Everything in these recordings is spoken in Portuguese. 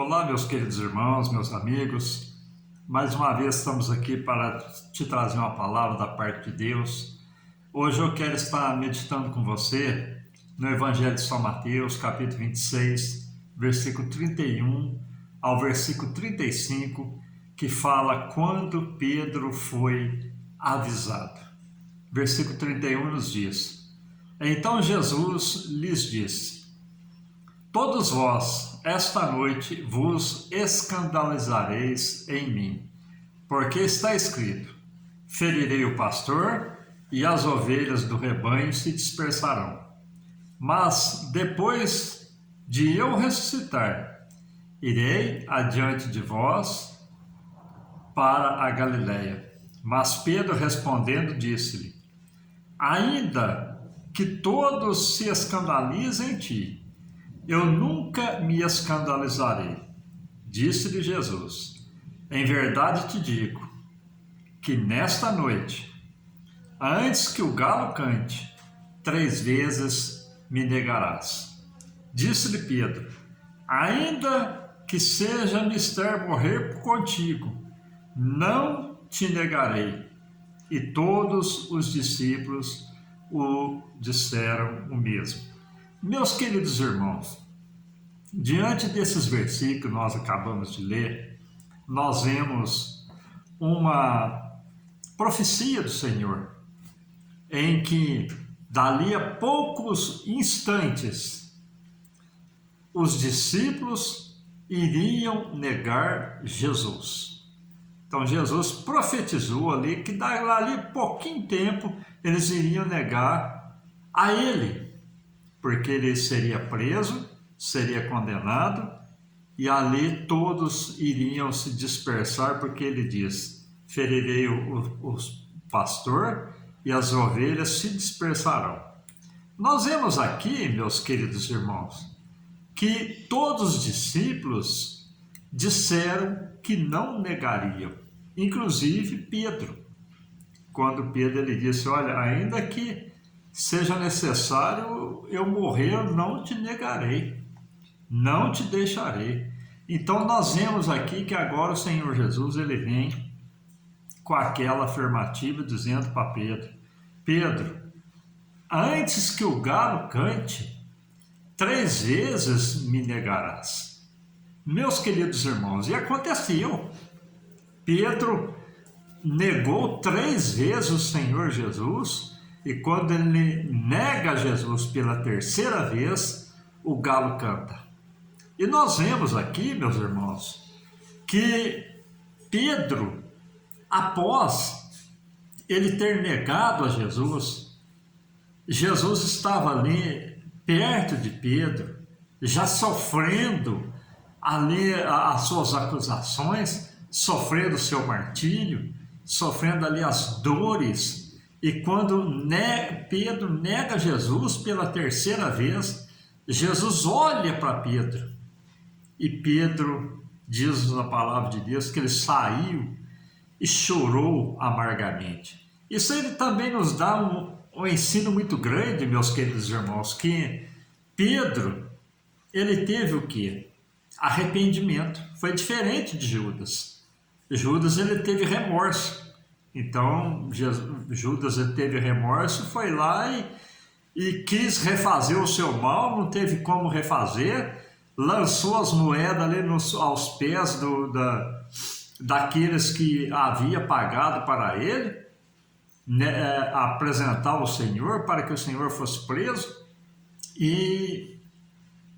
Olá, meus queridos irmãos, meus amigos. Mais uma vez estamos aqui para te trazer uma palavra da parte de Deus. Hoje eu quero estar meditando com você no Evangelho de São Mateus, capítulo 26, versículo 31 ao versículo 35, que fala quando Pedro foi avisado. Versículo 31 nos diz: Então Jesus lhes disse: Todos vós, esta noite, vos escandalizareis em mim, porque está escrito: ferirei o pastor, e as ovelhas do rebanho se dispersarão. Mas depois de eu ressuscitar, irei adiante de vós para a Galiléia. Mas Pedro respondendo disse-lhe: ainda que todos se escandalizem em ti, eu nunca me escandalizarei. Disse-lhe Jesus: em verdade te digo, que nesta noite, antes que o galo cante, 3 vezes me negarás. Disse-lhe Pedro: ainda que seja mister morrer contigo, não te negarei. E todos os discípulos o disseram o mesmo. Meus queridos irmãos, diante desses versículos que nós acabamos de ler, nós vemos uma profecia do Senhor, em que dali a poucos instantes os discípulos iriam negar Jesus. Então Jesus profetizou ali que dali a pouquinho tempo eles iriam negar a ele, porque ele seria preso, seria condenado, e ali todos iriam se dispersar, porque ele diz: ferirei o pastor, e as ovelhas se dispersarão. Nós vemos aqui, meus queridos irmãos, que todos os discípulos disseram que não negariam, inclusive Pedro. Quando Pedro ele disse: olha, ainda que seja necessário eu morrer, eu não te negarei, não te deixarei. Então nós vemos aqui que agora o Senhor Jesus ele vem com aquela afirmativa dizendo para Pedro: Pedro, antes que o galo cante, 3 vezes me negarás. Meus queridos irmãos, e aconteceu. Pedro negou 3 vezes o Senhor Jesus, e quando ele nega Jesus pela 3ª vez, o galo canta. E nós vemos aqui, meus irmãos, que Pedro, após ele ter negado a Jesus, Jesus estava ali perto de Pedro, já sofrendo ali as suas acusações, sofrendo o seu martírio, sofrendo ali as dores. E quando Pedro nega Jesus pela 3ª vez, Jesus olha para Pedro, e Pedro diz na palavra de Deus que ele saiu e chorou amargamente. Isso ele também nos dá um ensino muito grande, meus queridos irmãos, que Pedro, ele teve o quê? Arrependimento. Foi diferente de Judas. Judas ele teve remorso. Então Judas ele teve remorso, foi lá e quis refazer o seu mal, não teve como refazer, lançou as moedas ali aos pés daqueles que havia pagado para ele, né, apresentar ao Senhor para que o Senhor fosse preso, e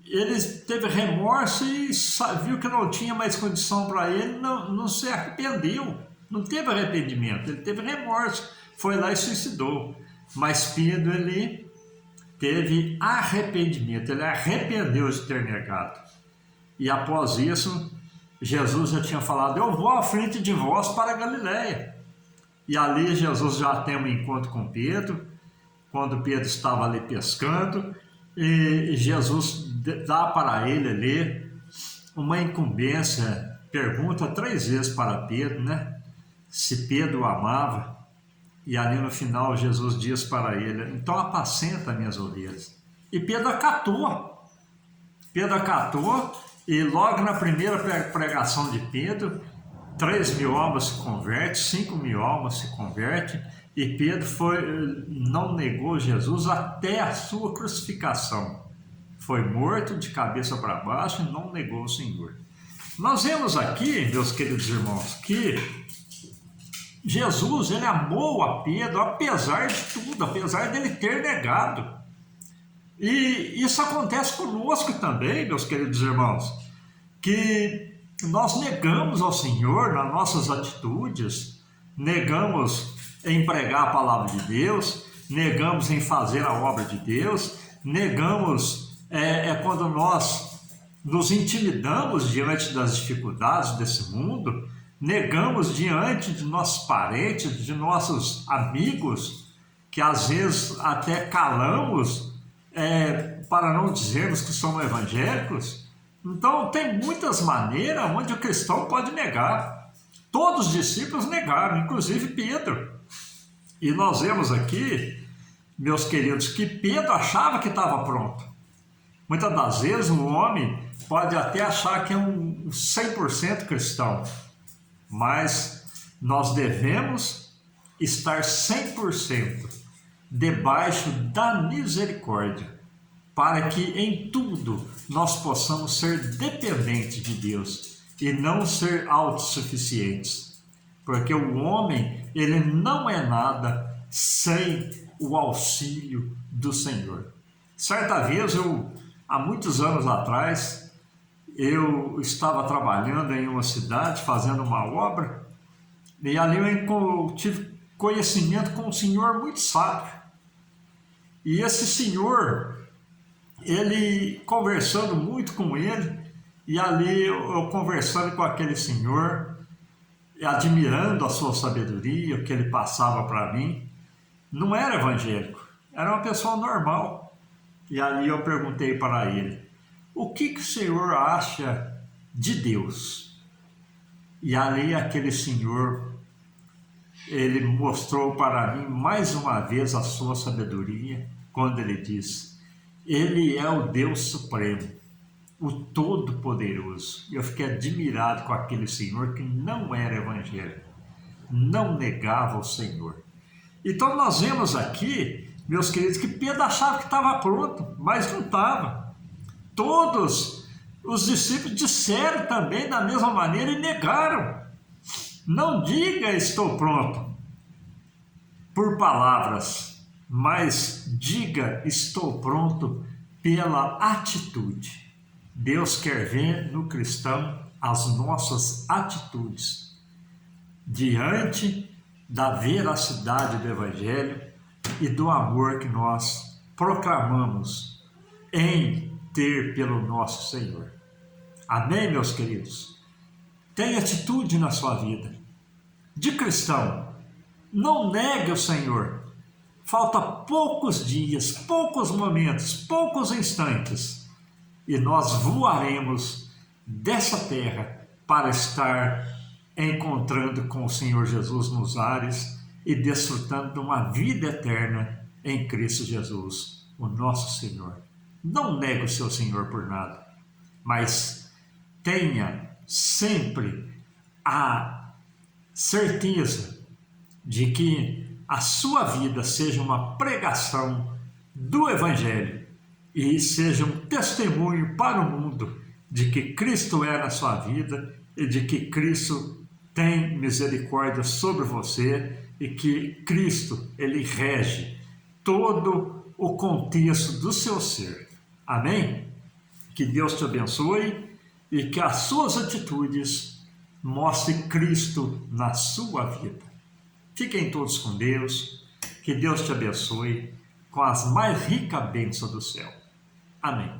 ele teve remorso e viu que não tinha mais condição para ele, não se arrependeu. Não teve arrependimento, ele teve remorso, foi lá e suicidou. Mas Pedro, ele teve arrependimento, ele arrependeu de ter negado. E após isso, Jesus já tinha falado: eu vou à frente de vós para a Galiléia. E ali Jesus já tem um encontro com Pedro, quando Pedro estava ali pescando, e Jesus dá para ele ali uma incumbência, pergunta 3 vezes para Pedro, né? Se Pedro o amava, e ali no final Jesus diz para ele: então apacenta minhas ovelhas. E Pedro acatou, E logo na primeira pregação de Pedro, 3.000 almas se convertem, 5.000 almas se convertem, e Pedro não negou Jesus até a sua crucificação. Foi morto de cabeça para baixo e não negou o Senhor. Nós vemos aqui, meus queridos irmãos, que Jesus, ele amou a Pedro apesar de tudo, apesar dele ter negado. E isso acontece conosco também, meus queridos irmãos, que nós negamos ao Senhor nas nossas atitudes, negamos em pregar a palavra de Deus, negamos em fazer a obra de Deus, negamos quando nós nos intimidamos diante das dificuldades desse mundo, negamos diante de nossos parentes, de nossos amigos, que às vezes até calamos, para não dizermos que somos evangélicos. Então tem muitas maneiras onde o cristão pode negar. Todos os discípulos negaram, inclusive Pedro. E nós vemos aqui, meus queridos, que Pedro achava que estava pronto. Muitas das vezes o homem pode até achar que é um 100% cristão, mas nós devemos estar 100% debaixo da misericórdia, para que em tudo nós possamos ser dependentes de Deus e não ser autossuficientes, porque o homem, ele não é nada sem o auxílio do Senhor. Certa vez, há muitos anos atrás, eu estava trabalhando em uma cidade, fazendo uma obra, e ali eu tive conhecimento com um senhor muito sábio. E esse senhor, ele conversando muito com ele, e ali eu conversando com aquele senhor, admirando a sua sabedoria, o que ele passava para mim, não era evangélico, era uma pessoa normal. E ali eu perguntei para ele: o que o senhor acha de Deus? E ali aquele senhor, ele mostrou para mim mais uma vez a sua sabedoria, quando ele diz: ele é o Deus Supremo, o Todo-Poderoso. Eu fiquei admirado com aquele senhor que não era evangélico, não negava o Senhor. Então nós vemos aqui, meus queridos, que Pedro achava que estava pronto, mas não estava. Todos os discípulos disseram também da mesma maneira e negaram. Não diga estou pronto por palavras, mas diga estou pronto pela atitude. Deus quer ver no cristão as nossas atitudes diante da veracidade do Evangelho e do amor que nós proclamamos em ter pelo nosso Senhor. Amém, meus queridos? Tenha atitude na sua vida de cristão. Não negue o Senhor. Falta poucos dias, poucos momentos, poucos instantes, e nós voaremos dessa terra para estar encontrando com o Senhor Jesus nos ares e desfrutando de uma vida eterna em Cristo Jesus, o nosso Senhor. Não negue o seu Senhor por nada, mas tenha sempre a certeza de que a sua vida seja uma pregação do Evangelho e seja um testemunho para o mundo de que Cristo é na sua vida e de que Cristo tem misericórdia sobre você e que Cristo, ele rege todo o contexto do seu ser. Amém? Que Deus te abençoe e que as suas atitudes mostrem Cristo na sua vida. Fiquem todos com Deus, que Deus te abençoe com as mais ricas bênçãos do céu. Amém.